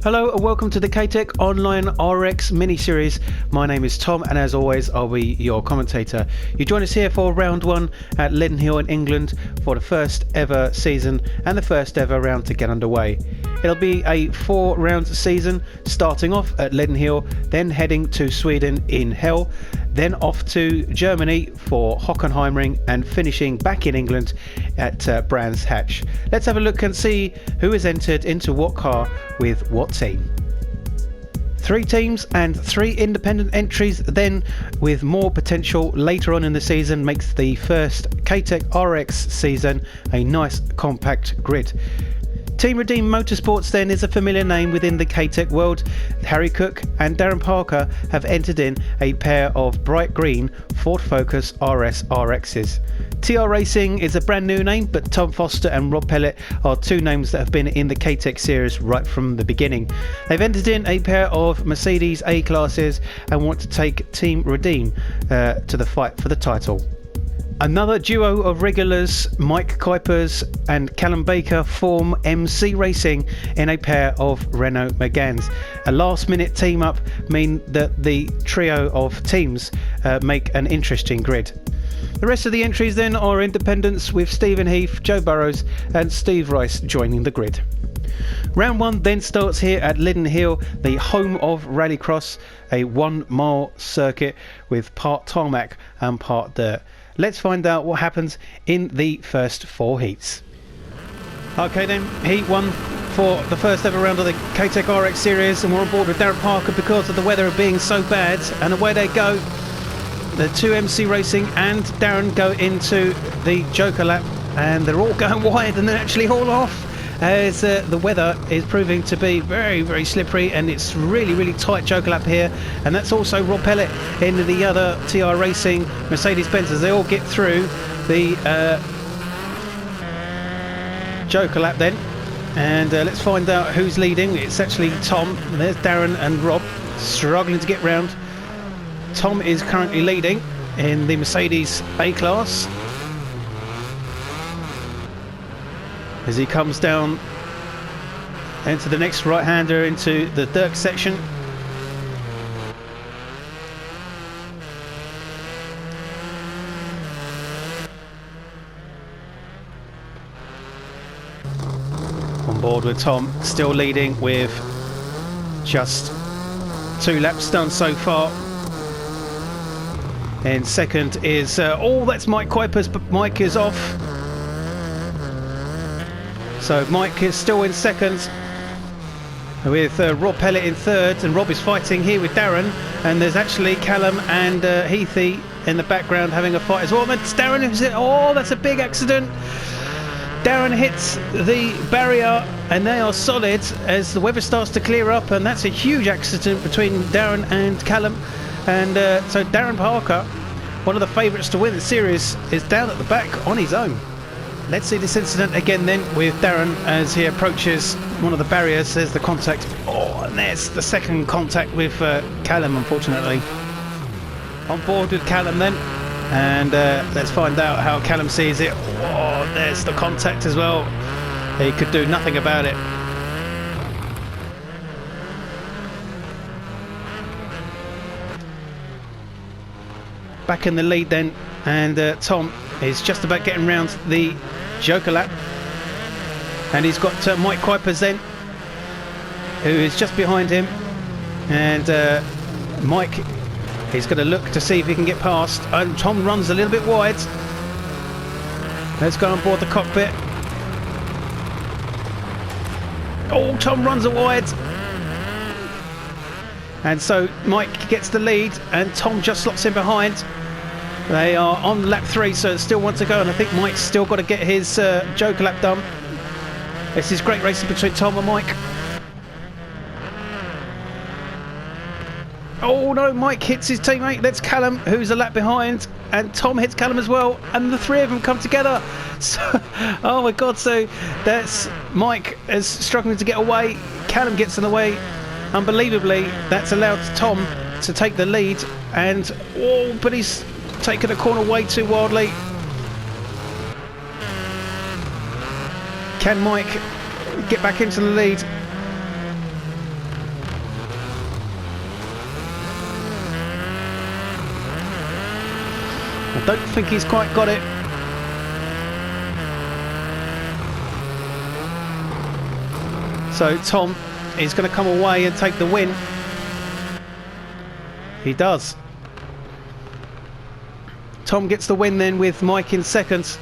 Hello and welcome to the KTRX Online RX mini-series. My name is Tom and as always I'll be your commentator. You join us here for round one at Lydden in England for the first ever season and the first ever round to get underway. It'll be a 4-round season, starting off at Lydden, then heading to Sweden in Hell, then off to Germany for Hockenheimring and finishing back in England at Brands Hatch. Let's have a look and see who has entered into what car with what team. 3 teams and 3 independent entries then, with more potential later on in the season, makes the first KTRX season a nice compact grid. Team Redeem Motorsports then is a familiar name within the KTRX world. Harry Cook and Darren Parker have entered in a pair of bright green Ford Focus RS RXs. TR Racing is a brand new name, but Tom Foster and Rob Pellet are 2 names that have been in the KTRX series right from the beginning. They've entered in a pair of Mercedes A-classes and want to take Team Redeem to the fight for the title. Another duo of regulars, Mike Kuipers and Callum Baker, form MC Racing in a pair of Renault Megans. A last-minute team-up mean that the trio of teams make an interesting grid. The rest of the entries then are independents, with Stephen Heath, Joe Burrows and Steve Rice joining the grid. Round 1 then starts here at Lydden, the home of Rallycross, a 1-mile circuit with part tarmac and part dirt. Let's find out what happens in the first 4 heats. Okay then, heat 1 for the first ever round of the KTRX series, and we're on board with Darren Parker because of the weather being so bad, and away they go. The 2 MC Racing and Darren go into the Joker lap, and they're all going wide and then actually haul off as the weather is proving to be very, very slippery, and it's really tight Joker lap here. And that's also Rob Pellet in the other TR Racing Mercedes-Benz as they all get through the Joker lap then. And let's find out who's leading. It's actually Tom. There's Darren and Rob struggling to get round. Tom is currently leading in the Mercedes A-Class as he comes down into the next right-hander into the dirt section. On board with Tom, still leading with just 2 laps done so far. In second is that's Mike Kuipers, but Mike is off. So Mike is still in second, with Rob Pellet in third, and Rob is fighting here with Darren, and there's actually Callum and Heathy in the background having a fight as well. That's Darren who's that's a big accident. Darren hits the barrier and they are solid as the weather starts to clear up, and that's a huge accident between Darren and Callum. And so Darren Parker, one of the favourites to win the series, is down at the back on his own. Let's see this incident again then with Darren as he approaches one of the barriers. There's the contact. And there's the second contact with Callum, unfortunately. On board with Callum then. And let's find out how Callum sees it. There's the contact as well. He could do nothing about it. Back in the lead then, and Tom is just about getting round the Joker lap, and he's got Mike Kuipers then, who is just behind him, and Mike is going to look to see if he can get past, and Tom runs a little bit wide. Let's go on board the cockpit. Tom runs wide, and so Mike gets the lead and Tom just slots in behind. They are on lap 3, so still want to go, and I think Mike's still got to get his Joker lap done. This is great racing between Tom and Mike. No, Mike hits his teammate. That's Callum, who's a lap behind, and Tom hits Callum as well, and the 3 of them come together. So, oh my God, so that's Mike is struggling to get away. Callum gets in the way. Unbelievably, that's allowed Tom to take the lead, and but he's taken a corner way too wildly. Can Mike get back into the lead? I don't think he's quite got it. So Tom is going to come away and take the win. He does. Tom gets the win then with Mike in second,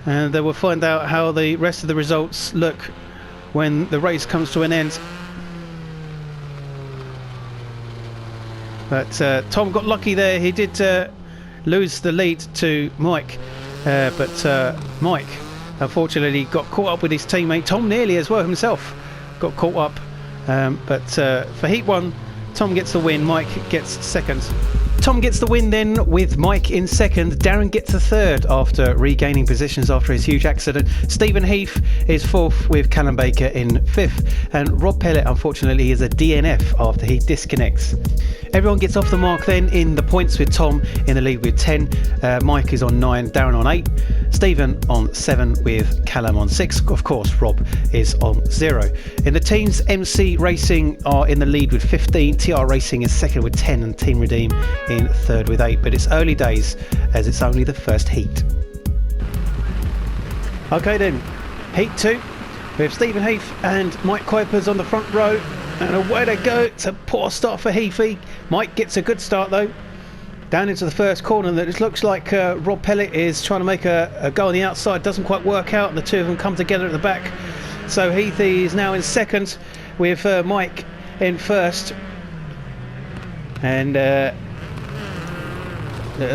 and we'll find out how the rest of the results look when the race comes to an end. But Tom got lucky there. He did lose the lead to Mike, but Mike unfortunately got caught up with his teammate. Tom nearly as well himself got caught up, but for Heat 1, Tom gets the win, Mike gets second. Tom gets the win then with Mike in second. Darren gets the third after regaining positions after his huge accident. Stephen Heath is fourth with Callum Baker in fifth, and Rob Pellet unfortunately is a DNF after he disconnects. Everyone gets off the mark then in the points, with Tom in the lead with 10, Mike is on 9, Darren on 8, Stephen on 7 with Callum on 6. Of course, Rob is on 0. In the teams, MC Racing are in the lead with 15, TR Racing is second with 10, and Team Redeem in third with 8. But it's early days as it's only the first heat. Okay then, Heat 2 with Stephen Heath and Mike Kuipers on the front row. And away they go. It's a poor start for Heathy. Mike gets a good start though. Down into the first corner. That it looks like Rob Pellet is trying to make a go on the outside. Doesn't quite work out. And the two of them come together at the back. So Heathy is now in second with Mike in first. And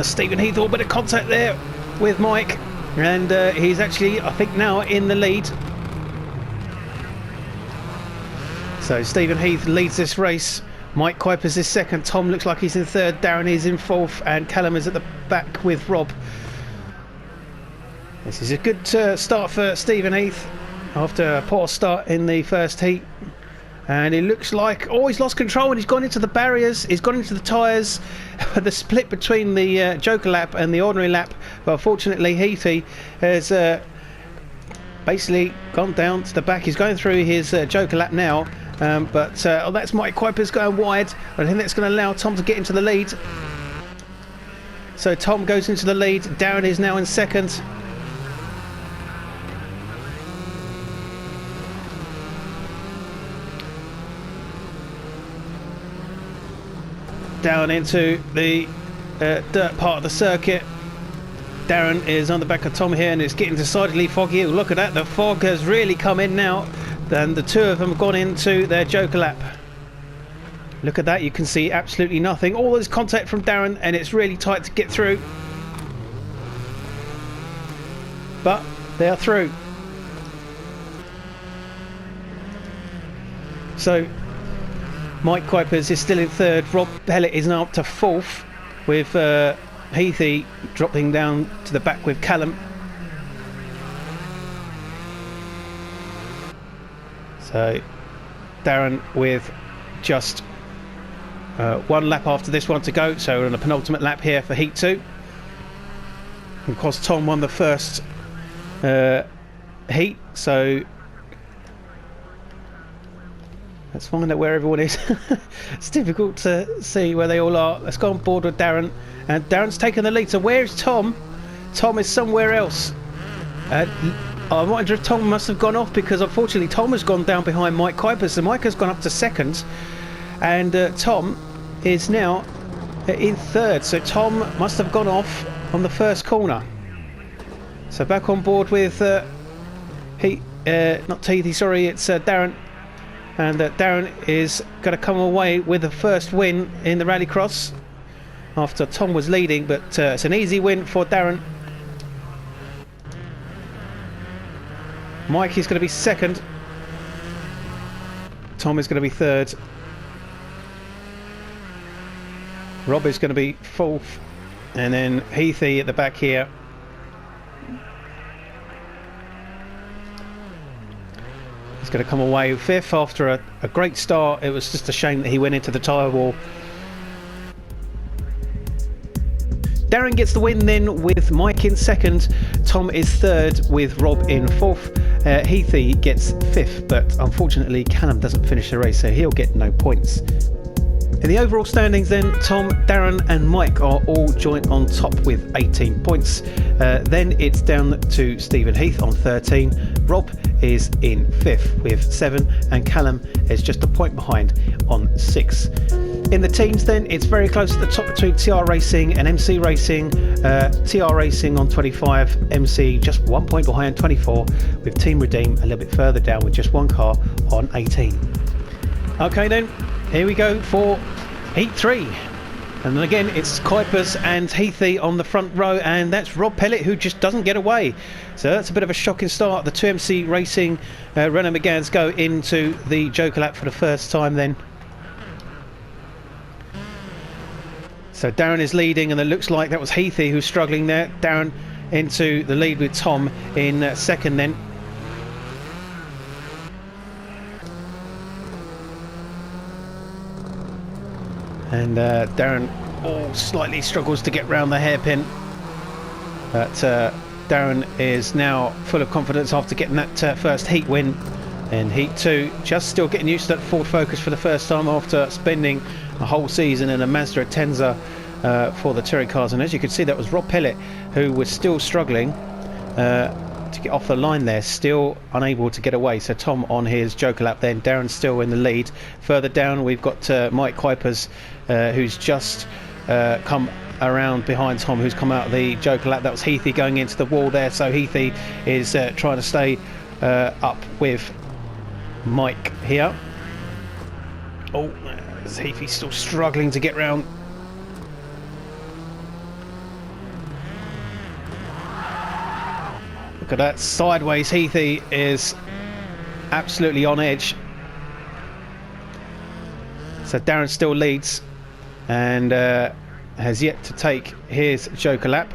Stephen Heath, a bit of contact there with Mike. And he's actually, I think, now in the lead. So Stephen Heath leads this race. Mike Kuipers is second. Tom looks like he's in third. Darren is in fourth. And Callum is at the back with Rob. This is a good start for Stephen Heath after a poor start in the first heat. And it looks like, he's lost control and he's gone into the barriers. He's gone into the tyres. The split between the Joker lap and the ordinary lap. But unfortunately, Heathy has basically gone down to the back. He's going through his Joker lap now. But that's Mike Kuipers going wide. I think that's going to allow Tom to get into the lead. So Tom goes into the lead. Darren is now in second. Down into the dirt part of the circuit. Darren is on the back of Tom here, and it's getting decidedly foggy. Look at that, the fog has really come in now. And the two of them have gone into their Joker lap. Look at that, you can see absolutely nothing. All this contact from Darren, and it's really tight to get through. But they are through. So Mike Kuipers is still in third. Rob Pellet is now up to fourth, with Heathy dropping down to the back with Callum. So Darren with just one lap after this one to go, so we're on the penultimate lap here for Heat 2. Of course, Tom won the first heat, so let's find out where everyone is. It's difficult to see where they all are. Let's go on board with Darren, and Darren's taken the lead. So where's Tom? Tom is somewhere else. I wonder if Tom must have gone off, because unfortunately Tom has gone down behind Mike Kuipers. So Mike has gone up to second, and Tom is now in third. So Tom must have gone off on the first corner. So back on board with not Teethy, sorry, it's Darren. And Darren is going to come away with the first win in the Rallycross after Tom was leading, but it's an easy win for Darren. Mike is going to be second. Tom is going to be third. Rob is going to be fourth. And then Heathy at the back here. He's going to come away fifth after a great start. It was just a shame that he went into the tyre wall. Darren gets the win then with Mike in second. Tom is third with Rob in fourth. Heathy gets fifth, but unfortunately Callum doesn't finish the race, so he'll get no points. In the overall standings then, Tom, Darren and Mike are all joint on top with 18 points. Then it's down to Stephen Heath on 13. Rob is in 5th with 7 and Callum is just a point behind on 6. In the teams then, it's very close at the top between TR Racing and MC Racing. TR Racing on 25, MC just 1 point behind 24, with Team Redeem a little bit further down with just 1 car on 18. Okay then, here we go for Heat 3. And then again, it's Kuipers and Heathy on the front row, and that's Rob Pellet who just doesn't get away. So that's a bit of a shocking start. The 2MC Racing Renault Megans go into the Joker lap for the first time then. So Darren is leading, and it looks like that was Heathy who's struggling there. Darren into the lead with Tom in second then. And Darren slightly struggles to get round the hairpin. But Darren is now full of confidence after getting that first heat win. And Heat 2, just still getting used to that Ford Focus for the first time after spending a whole season in a Mazda Atenza for the touring cars. And as you can see, that was Rob Pellet who was still struggling to get off the line there, still unable to get away. So Tom on his Joker lap then, Darren still in the lead. Further down we've got Mike Kuipers who's just come around behind Tom, who's come out of the Joker lap. That was Heathy going into the wall there, so Heathy is trying to stay up with Mike here. Oh, Heathy's still struggling to get round. Look at that, sideways Heathy is absolutely on edge. So Darren still leads and has yet to take his Joker lap.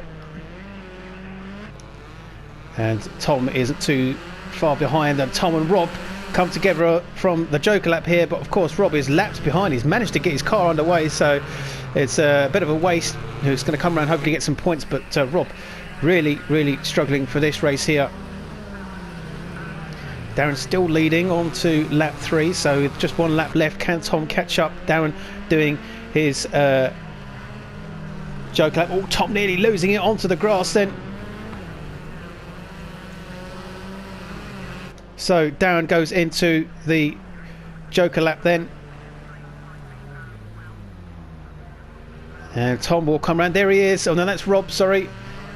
And Tom isn't too far behind, and Tom and Rob come together from the Joker lap here, but of course Rob is laps behind. He's managed to get his car underway, so it's a bit of a waste. Who's going to come around, hopefully get some points, but Rob really struggling for this race here. Darren still leading on to lap 3, so with just 1 lap left, can Tom catch up? Darren doing his Joker lap. Oh, Tom nearly losing it onto the grass then. So Darren goes into the Joker lap then. And Tom will come around. There he is. Oh no, that's Rob, sorry.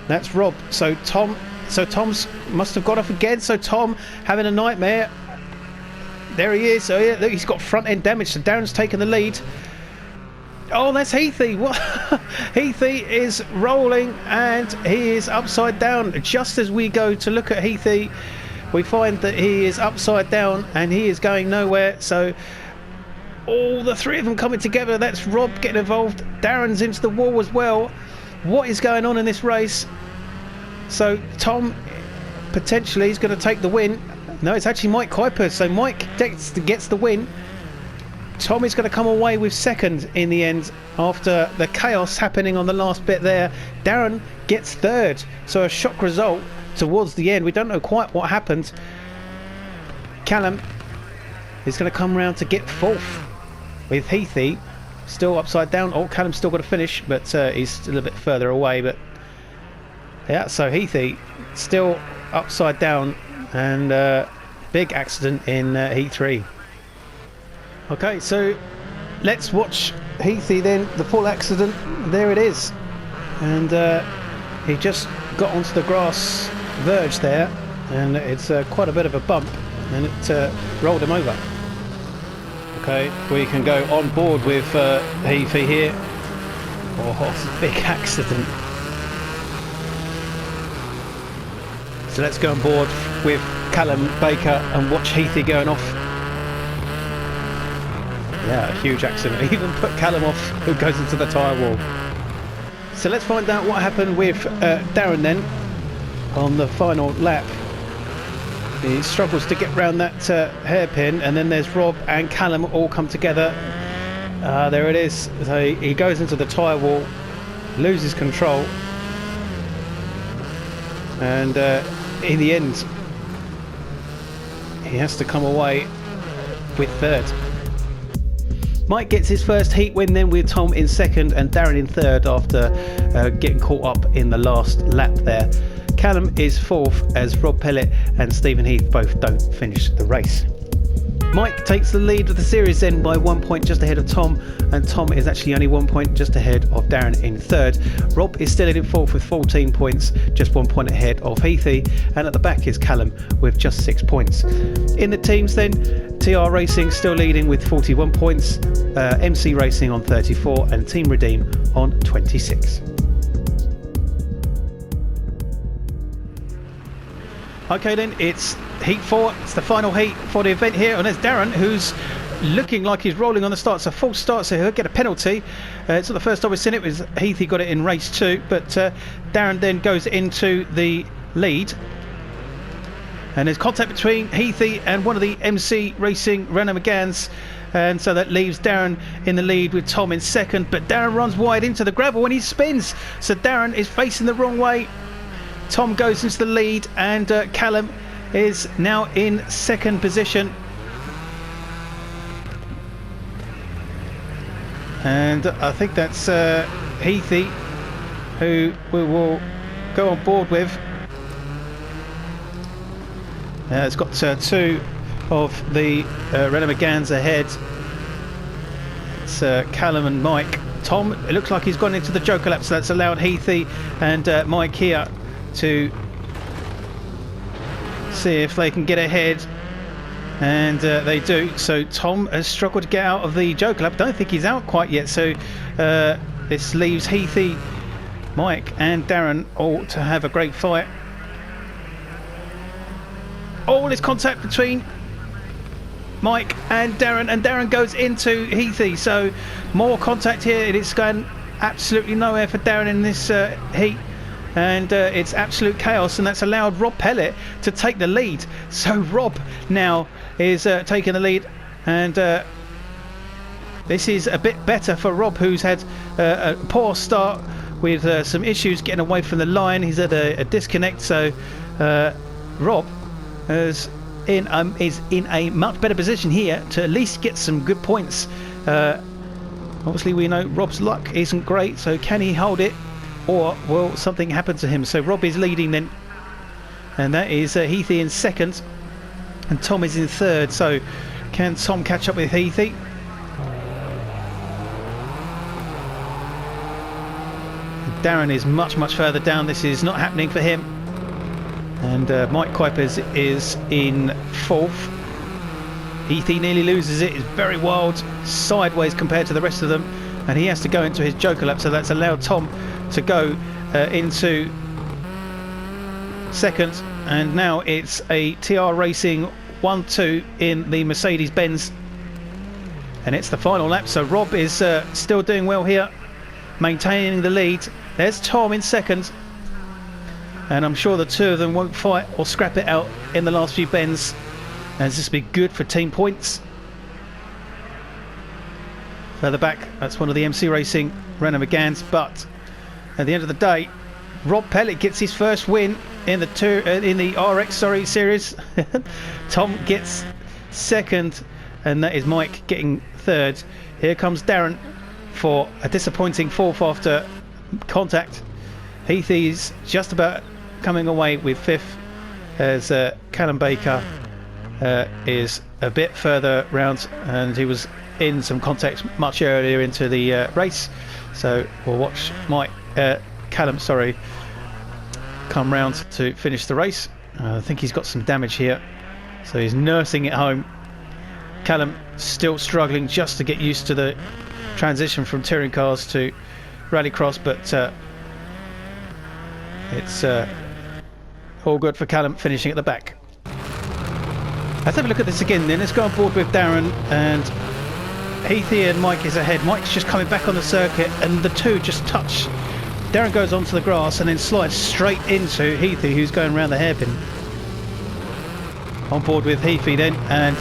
That's Rob. So Tom's must have got off again. So Tom having a nightmare. There he is. So yeah, look, he's got front end damage. So Darren's taken the lead. Oh, that's Heathy. What? Heathy is rolling and he is upside down. Just as we go to look at Heathy, we find that he is upside down and he is going nowhere. So all the 3 of them coming together. That's Rob getting involved. Darren's into the wall as well. What is going on in this race? So Tom potentially is going to take the win. No, it's actually Mike Kuipers. So Mike gets the win. Tom is going to come away with second in the end after the chaos happening on the last bit there. Darren gets third. So a shock result towards the end. We don't know quite what happened. Callum is going to come round to get fourth with Heathy still upside down. Oh, Callum's still got to finish, but he's still a bit further away. But yeah, so Heathy still upside down, and big accident in Heat 3. Okay, so let's watch Heathy then, the full accident. There it is, and he just got onto the grass verge there, and it's quite a bit of a bump, and it rolled him over. Okay, we can go on board with Heathy here. Oh, it's a big accident. So let's go on board with Callum Baker and watch Heathy going off. Yeah, a huge accident. Even put Callum off, who goes into the tyre wall. So let's find out what happened with Darren then on the final lap. He struggles to get round that hairpin, and then there's Rob and Callum all come together. There it is. So he goes into the tyre wall, loses control, and in the end he has to come away with third. Mike gets his first heat win then, with Tom in second and Darren in third after getting caught up in the last lap there. Callum is fourth as Rob Pellett and Stephen Heath both don't finish the race. Mike takes the lead of the series then by 1 point just ahead of Tom, and Tom is actually only 1 point just ahead of Darren in third. Rob is still in fourth with 14 points, just 1 point ahead of Heathy, and at the back is Callum with just 6 points. In the teams then, TR Racing still leading with 41 points, MC Racing on 34 and Team Redeem on 26. Okay then, it's heat 4, it's the final heat for the event here, and there's Darren, who's looking like he's rolling on the start. It's a false start, so he'll get a penalty. It's not the first time we've seen it. Heathy got it in race 2, but Darren then goes into the lead. And there's contact between Heathy and one of the MC Racing Renault Megans, and so that leaves Darren in the lead with Tom in second, but Darren runs wide into the gravel when he spins, so Darren is facing the wrong way. Tom goes into the lead, and Callum is now in second position. And I think that's Heathy, who we will go on board with. It's got two of the Renault Megans ahead. It's Callum and Mike. Tom, it looks like he's gone into the Joker lap, so that's allowed Heathy and Mike here to see if they can get ahead, and they do. So Tom has struggled to get out of the Joker lap. Don't think he's out quite yet, so this leaves Heathy, Mike and Darren all to have a great fight. All this contact between Mike and Darren goes into Heathy, so more contact here, and it's going absolutely nowhere for Darren in this heat. And it's absolute chaos, and that's allowed Rob Pellett to take the lead. So Rob now is taking the lead, and this is a bit better for Rob, who's had a poor start with some issues getting away from the line. He's had a disconnect, so Rob is in a much better position here to at least get some good points. Obviously we know Rob's luck isn't great, so can he hold it, or will something happen to him? So Rob is leading then, and that is Heathy in second, and Tom is in third. So can Tom catch up with Heathy? Darren is much further down. This is not happening for him, and Mike Kuipers is in fourth. Heathy nearly loses it. It's very wild sideways compared to the rest of them, and he has to go into his Joker lap, so that's allowed Tom to go into second, and now it's a TR Racing 1-2 in the Mercedes-Benz, and it's the final lap. So Rob is still doing well here, maintaining the lead. There's Tom in second, and I'm sure the two of them won't fight or scrap it out in the last few bends, as this will be good for team points. Further back, that's one of the MC Racing Renault Megans, but at the end of the day, Rob Pellett gets his first win in the RX series. Tom gets second, and that is Mike getting third. Here comes Darren for a disappointing fourth after contact. Heathy's just about coming away with fifth, as Callum Baker is a bit further round, and he was in some contact much earlier into the race. So we'll watch Callum come round to finish the race. I think he's got some damage here, so he's nursing it home. Callum still struggling just to get used to the transition from touring cars to rallycross, but it's all good for Callum finishing at the back. Let's have a look at this again then. Let's go on board with Darren, and Heathy and Mike is ahead. Mike's just coming back on the circuit, and the two just touch. Darren goes onto the grass and then slides straight into Heathy, who's going around the hairpin. On board with Heathy then, and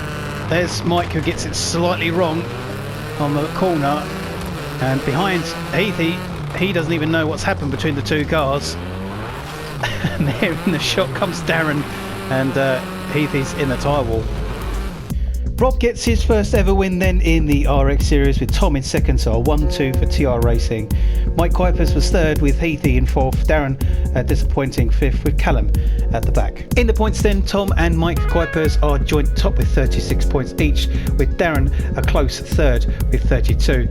there's Mike, who gets it slightly wrong on the corner, and behind Heathy, he doesn't even know what's happened between the two cars. And there in the shot comes Darren, and Heathy's in the tyre wall. Rob gets his first ever win then in the RX series with Tom in second, so a 1-2 for TR Racing. Mike Kuipers was third with Heathy in fourth, Darren disappointing fifth with Callum at the back. In the points then, Tom and Mike Kuipers are joint top with 36 points each, with Darren a close third with 32.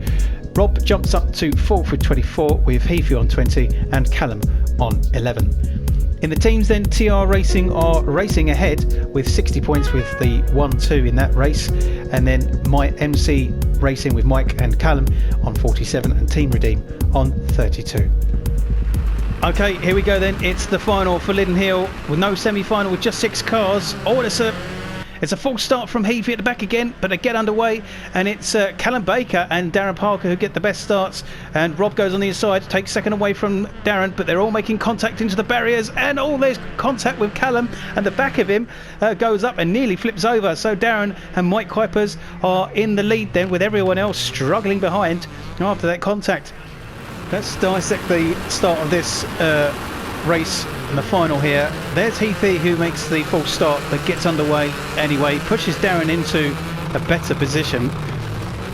Rob jumps up to fourth with 24, with Heathy on 20 and Callum on 11. In the teams then, TR Racing are racing ahead with 60 points with the 1-2 in that race, and then my MC Racing with Mike and Callum on 47 and Team Redeem on 32. Okay, here we go then. It's the final for Lydden Hill with no semi-final with just 6 cars. Oh, it's a false start from Heathy at the back again, but they get underway, and it's Callum Baker and Darren Parker who get the best starts, and Rob goes on the inside, takes second away from Darren, but they're all making contact into the barriers, and there's contact with Callum, and the back of him goes up and nearly flips over, so Darren and Mike Kuipers are in the lead then, with everyone else struggling behind after that contact. Let's dissect the start of this race in the final here. There's Heathy who makes the false start but gets underway anyway, pushes Darren into a better position.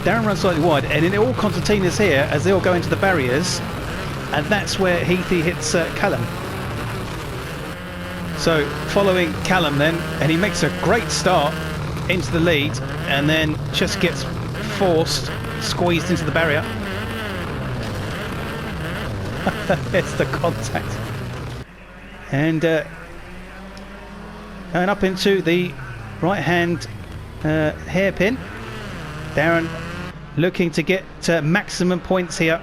Darren runs slightly wide, and in all concertinas here as they all go into the barriers, and that's where Heathy hits Callum. So following Callum then, and he makes a great start into the lead, and then just gets squeezed into the barrier. It's the contact. And going up into the right hand hairpin. Darren looking to get maximum points here.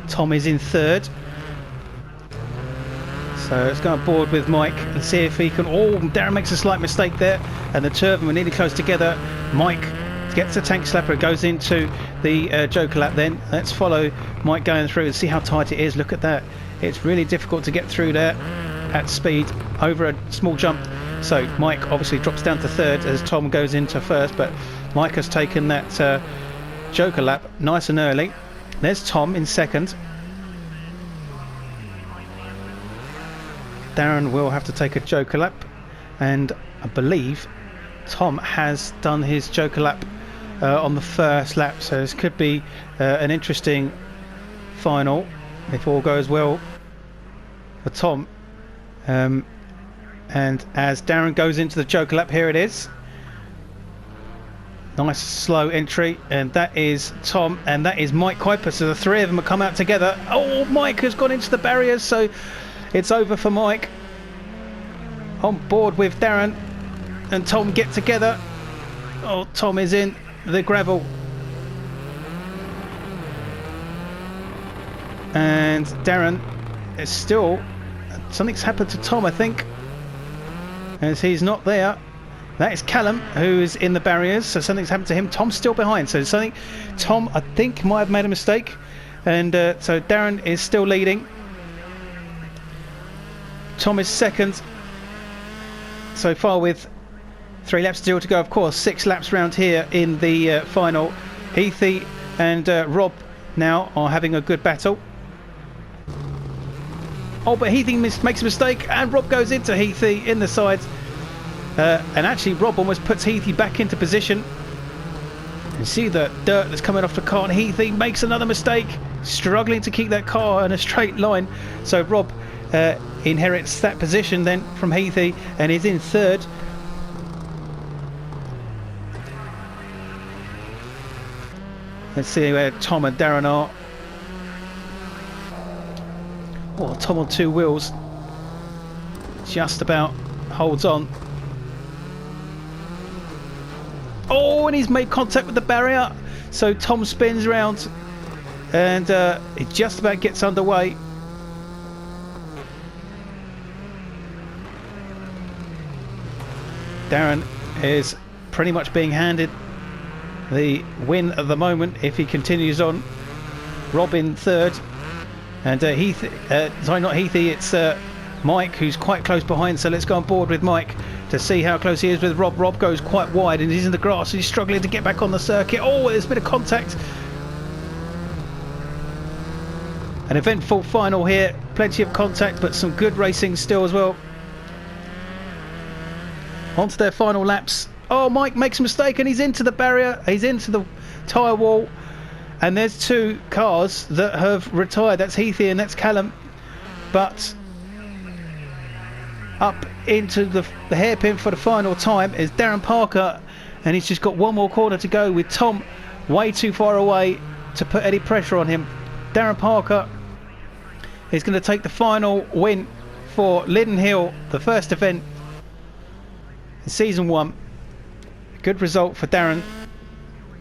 Tom is in third, so let's go on board with Mike and see if he can. Darren makes a slight mistake there, and the two of them are nearly close together. Mike gets a tank slapper, goes into the Joker lap then. Let's follow Mike going through and see how tight it is. Look at that. It's really difficult to get through there at speed over a small jump. So Mike obviously drops down to third as Tom goes into first, but Mike has taken that Joker lap nice and early. There's Tom in second. Darren will have to take a Joker lap, and I believe Tom has done his Joker lap on the first lap, so this could be an interesting final if all goes well for Tom. And as Darren goes into the Joker lap, here it is. Nice slow entry, and that is Tom and that is Mike Kuipers, so the three of them have come out together. Mike has gone into the barriers, so it's over for Mike. On board with Darren and Tom get together. Tom is in the gravel, and Darren is still, something's happened to Tom, I think, as he's not there. That is Callum who is in the barriers, so something's happened to him. Tom's still behind, so Tom I think might have made a mistake, and so Darren is still leading. Tom is second so far with 3 laps still to go. Of course, 6 laps round here in the final. Heathy and Rob now are having a good battle. But Heathy makes a mistake, and Rob goes into Heathy in the side. And actually Rob almost puts Heathy back into position. You see the dirt that's coming off the car, and Heathy makes another mistake, struggling to keep that car in a straight line. So Rob inherits that position then from Heathy, and is in third. Let's see where Tom and Darren are. Tom on 2 wheels. Just about holds on. And he's made contact with the barrier. So Tom spins round and it just about gets underway. Darren is pretty much being handed the win at the moment if he continues on. Rob in third, and not Heathy, it's Mike who's quite close behind, so let's go on board with Mike to see how close he is with Rob. Rob goes quite wide and he's in the grass and he's struggling to get back on the circuit. There's a bit of contact. An eventful final here, plenty of contact but some good racing still as well. onto their final laps. Oh, Mike makes a mistake and he's into the barrier. He's into the tyre wall. And there's two cars that have retired. That's Heathy and that's Callum. But up into the hairpin for the final time is Darren Parker, and he's just got one more corner to go with Tom way too far away to put any pressure on him. Darren Parker is going to take the final win for Lydden Hill, the first event in season 1. Good result for Darren.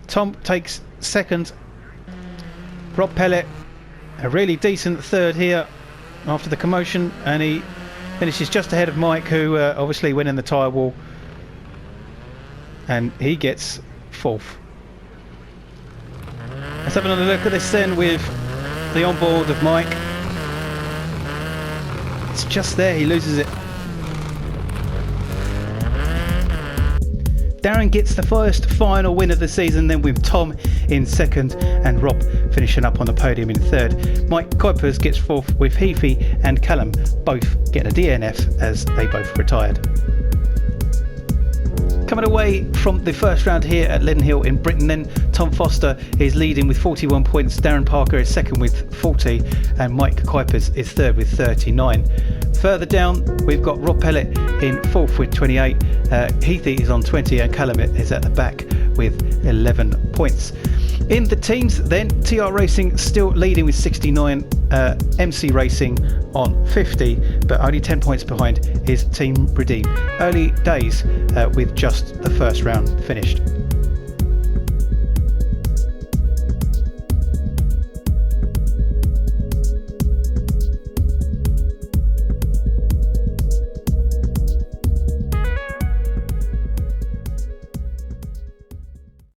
Tom takes second. Rob Pellet, a really decent third here after the commotion, and he finishes just ahead of Mike, who obviously went in the tyre wall, and he gets 4th. Let's have another look at this then with the onboard of Mike. It's just there, he loses it. Darren gets the first final win of the season, then with Tom in second and Rob finishing up on the podium in third. Mike Kuipers gets 4th with Heafy and Callum both getting a DNF as they both retired. Coming away from the first round here at Lydden Hill in Britain then, Tom Foster is leading with 41 points, Darren Parker is second with 40 and Mike Kuipers is third with 39. Further down we've got Rob Pellet in 4th with 28, Heathy is on 20 and Callum is at the back with 11 points. In the teams then, TR Racing still leading with 69, MC Racing on 50, but only 10 points behind is Team Redeem. Early days with just the first round finished.